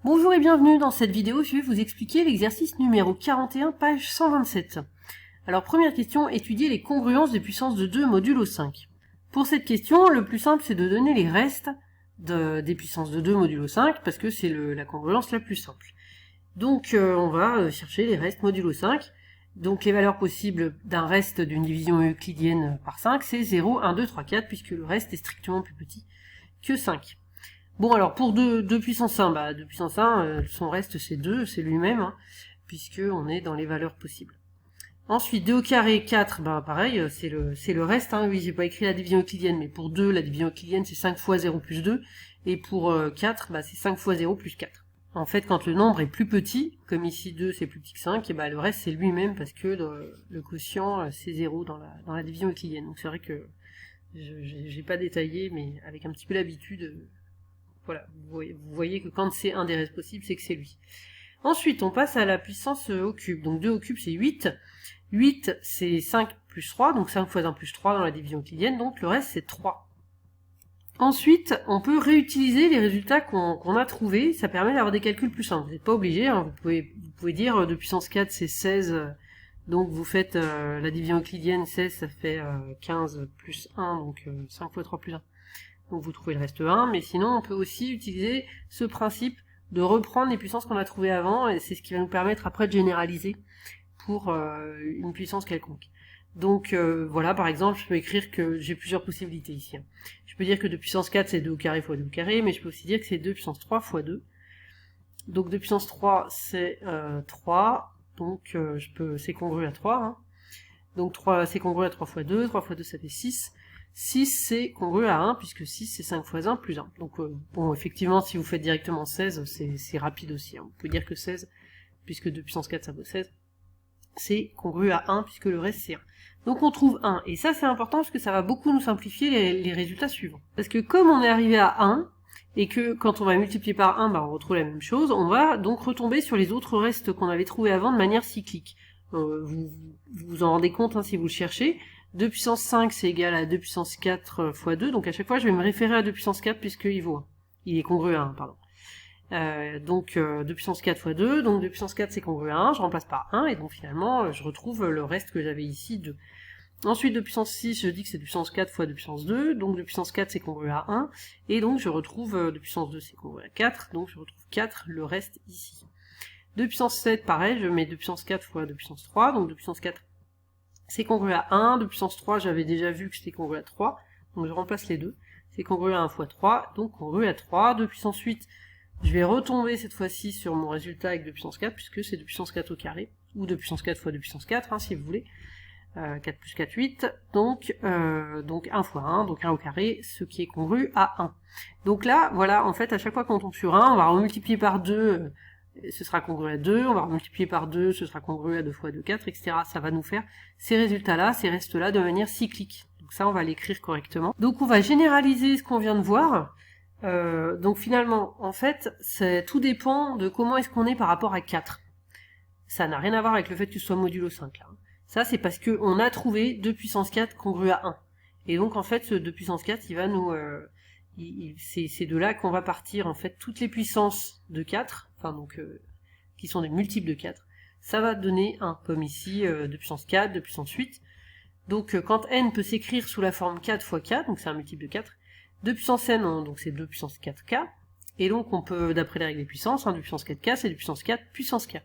Bonjour et bienvenue dans cette vidéo, je vais vous expliquer l'exercice numéro 41, page 127. Alors première question, étudier les congruences des puissances de 2 modulo 5. Pour cette question, le plus simple c'est de donner les restes des puissances de 2 modulo 5, parce que c'est la congruence la plus simple. Donc on va chercher les restes modulo 5. Donc les valeurs possibles d'un reste d'une division euclidienne par 5, c'est 0, 1, 2, 3, 4, puisque le reste est strictement plus petit que 5. Bon, alors pour 2 puissance 1, 2 puissance 1, son reste c'est 2, c'est lui-même, hein, puisque on est dans les valeurs possibles. Ensuite, 2 au carré, 4, pareil, c'est le reste, hein, oui, j'ai pas écrit la division euclidienne, mais pour 2, la division euclidienne c'est 5 fois 0 plus 2, et pour 4, c'est 5 fois 0 plus 4. En fait, quand le nombre est plus petit, comme ici 2 c'est plus petit que 5, et le reste c'est lui-même, parce que le quotient c'est 0 dans la division euclidienne. Donc c'est vrai que j'ai pas détaillé, mais avec un petit peu l'habitude... Voilà, vous voyez que quand c'est un des restes possibles, c'est que c'est lui. Ensuite, on passe à la puissance au cube. Donc 2 au cube, c'est 8. 8, c'est 5 plus 3, donc 5 fois 1 plus 3 dans la division euclidienne, donc le reste, c'est 3. Ensuite, on peut réutiliser les résultats qu'on a trouvés. Ça permet d'avoir des calculs plus simples. Vous n'êtes pas obligé, hein. Vous pouvez dire 2 puissance 4, c'est 16. Donc vous faites la division euclidienne, 16, ça fait 15 plus 1, donc 5 fois 3 plus 1. Donc vous trouvez le reste 1, mais sinon on peut aussi utiliser ce principe de reprendre les puissances qu'on a trouvées avant, et c'est ce qui va nous permettre après de généraliser pour une puissance quelconque. Donc voilà, par exemple, je peux écrire que j'ai plusieurs possibilités ici. Je peux dire que 2 puissance 4 c'est 2 au carré fois 2 au carré, mais je peux aussi dire que c'est 2 puissance 3 fois 2. Donc 2 puissance 3 c'est 3, donc c'est congru à 3. Hein. Donc 3 c'est congru à 3 fois 2, 3 fois 2 ça fait 6. 6 c'est congru à 1, puisque 6 c'est 5 fois 1 plus 1. Donc bon, effectivement, si vous faites directement 16, c'est rapide aussi. Hein. Vous pouvez dire que 16, puisque 2 puissance 4 ça vaut 16, c'est congru à 1, puisque le reste c'est 1. Donc on trouve 1, et ça c'est important, parce que ça va beaucoup nous simplifier les résultats suivants. Parce que comme on est arrivé à 1, et que quand on va multiplier par 1, on retrouve la même chose, on va donc retomber sur les autres restes qu'on avait trouvés avant de manière cyclique. Vous vous en rendez compte, hein, si vous le cherchez. 2 puissance 5 c'est égal à 2 puissance 4 fois 2, donc à chaque fois je vais me référer à 2 puissance 4 puisqu'il vaut 1. Il est congru à 1, pardon. Donc 2 puissance 4 fois 2, donc 2 puissance 4 c'est congru à 1, je remplace par 1, et donc finalement je retrouve le reste que j'avais ici, 2. Ensuite 2 puissance 6, je dis que c'est 2 puissance 4 fois 2 puissance 2, donc 2 puissance 4 c'est congru à 1, et donc je retrouve 2 puissance 2 c'est congru à 4, donc je retrouve 4, le reste ici. 2 puissance 7, pareil, je mets 2 puissance 4 fois 2 puissance 3, donc 2 puissance 4 c'est congru à 1, 2 puissance 3, j'avais déjà vu que c'était congru à 3, donc je remplace les deux. C'est congru à 1 fois 3, donc congru à 3. 2 puissance 8, je vais retomber cette fois-ci sur mon résultat avec 2 puissance 4, puisque c'est 2 puissance 4 au carré, ou 2 puissance 4 fois 2 puissance 4, hein, si vous voulez. 4 plus 4, 8, donc 1 fois 1, donc 1 au carré, ce qui est congru à 1. Donc là, voilà, en fait, à chaque fois qu'on tombe sur 1, on va remultiplier par 2, ce sera congru à 2, on va multiplier par 2, ce sera congru à 2 fois 2, 4, etc. Ça va nous faire ces résultats-là, ces restes-là, de manière cyclique. Donc ça, on va l'écrire correctement. Donc on va généraliser ce qu'on vient de voir. Donc finalement, en fait, tout dépend de comment est-ce qu'on est par rapport à 4. Ça n'a rien à voir avec le fait que ce soit modulo 5, là. Ça, c'est parce qu'on a trouvé 2 puissance 4 congru à 1. Et donc, en fait, ce 2 puissance 4, il va nous... c'est de là qu'on va partir, en fait, toutes les puissances de 4, enfin donc qui sont des multiples de 4, ça va donner 1, comme ici 2 puissance 4, 2 puissance 8. Donc quand n peut s'écrire sous la forme 4 fois 4, donc c'est un multiple de 4, 2 puissance n, donc c'est 2 puissance 4k, et donc on peut, d'après les règles des puissances, 2 puissance 4k, c'est 2 puissance 4 puissance k.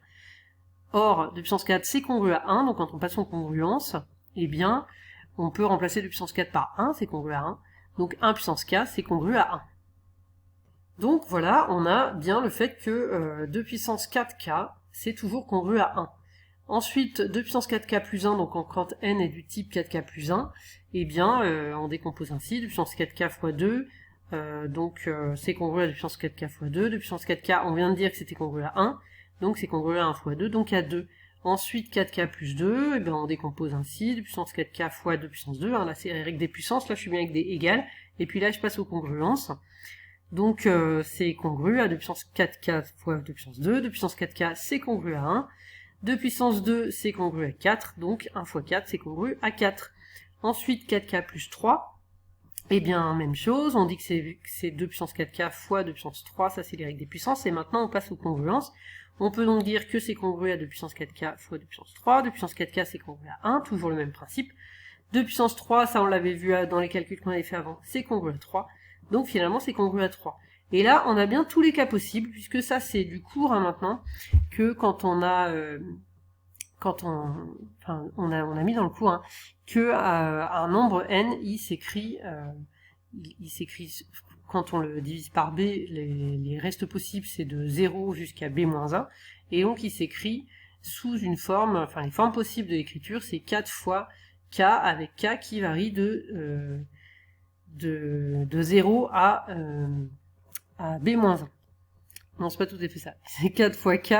Or, 2 puissance 4, c'est congru à 1, donc quand on passe en congruence, eh bien, on peut remplacer 2 puissance 4 par 1, c'est congru à 1, donc 1 puissance k, c'est congru à 1. Donc voilà, on a bien le fait que 2 puissance 4k, c'est toujours congru à 1. Ensuite, 2 puissance 4k plus 1, donc quand n est du type 4k plus 1, eh bien, on décompose ainsi, 2 puissance 4k fois 2, c'est congru à 2 puissance 4k fois 2, 2 puissance 4k, on vient de dire que c'était congru à 1, donc c'est congru à 1 fois 2, donc à 2. Ensuite, 4k plus 2, eh bien, on décompose ainsi, 2 puissance 4k fois 2 puissance 2, hein, là c'est les règles des puissances, là je suis bien avec des égales, et puis là je passe aux congruences. Donc c'est congru à 2 puissance 4k fois 2 puissance 2, 2 puissance 4k c'est congru à 1, 2 puissance 2 c'est congru à 4, donc 1 fois 4 c'est congru à 4. Ensuite 4k plus 3, Eh bien, même chose, on dit que c'est 2 puissance 4k fois 2 puissance 3, ça c'est les règles des puissances, et maintenant on passe aux congruences. On peut donc dire que c'est congru à 2 puissance 4k fois 2 puissance 3, 2 puissance 4k c'est congru à 1, toujours le même principe. 2 puissance 3, ça on l'avait vu dans les calculs qu'on avait fait avant, c'est congru à 3, donc finalement c'est congru à 3. Et là, on a bien tous les cas possibles, puisque ça c'est du cours maintenant, que quand on a... on a mis dans le cours que un nombre n, il s'écrit quand on le divise par b, les restes possibles c'est de 0 jusqu'à b-1, et donc il s'écrit sous une forme, enfin les formes possibles de l'écriture, c'est 4 fois k avec k qui varie de 0 à b-1. Non, c'est pas tout à fait ça. C'est 4 fois k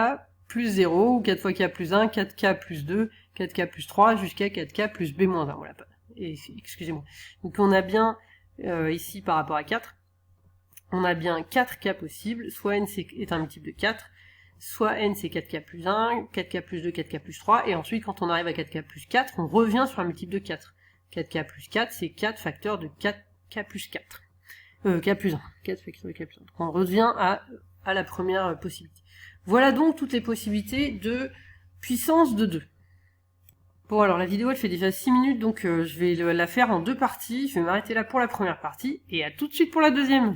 plus 0, ou 4 fois k plus 1, 4k plus 2, 4k plus 3, jusqu'à 4k plus b-1. Voilà. Excusez-moi. Donc on a bien, ici par rapport à 4, on a bien 4 cas possibles, soit n est un multiple de 4, soit n c'est 4k plus 1, 4k plus 2, 4k plus 3, et ensuite quand on arrive à 4k plus 4, on revient sur un multiple de 4. 4k plus 4, c'est 4 facteurs de 4k plus 4. K plus 1. 4 facteurs de k plus 1. Donc on revient à la première possibilité. Voilà donc toutes les possibilités de puissance de 2. Bon, alors la vidéo elle fait déjà 6 minutes, donc je vais la faire en 2 parties. Je vais m'arrêter là pour la première partie, et à tout de suite pour la deuxième.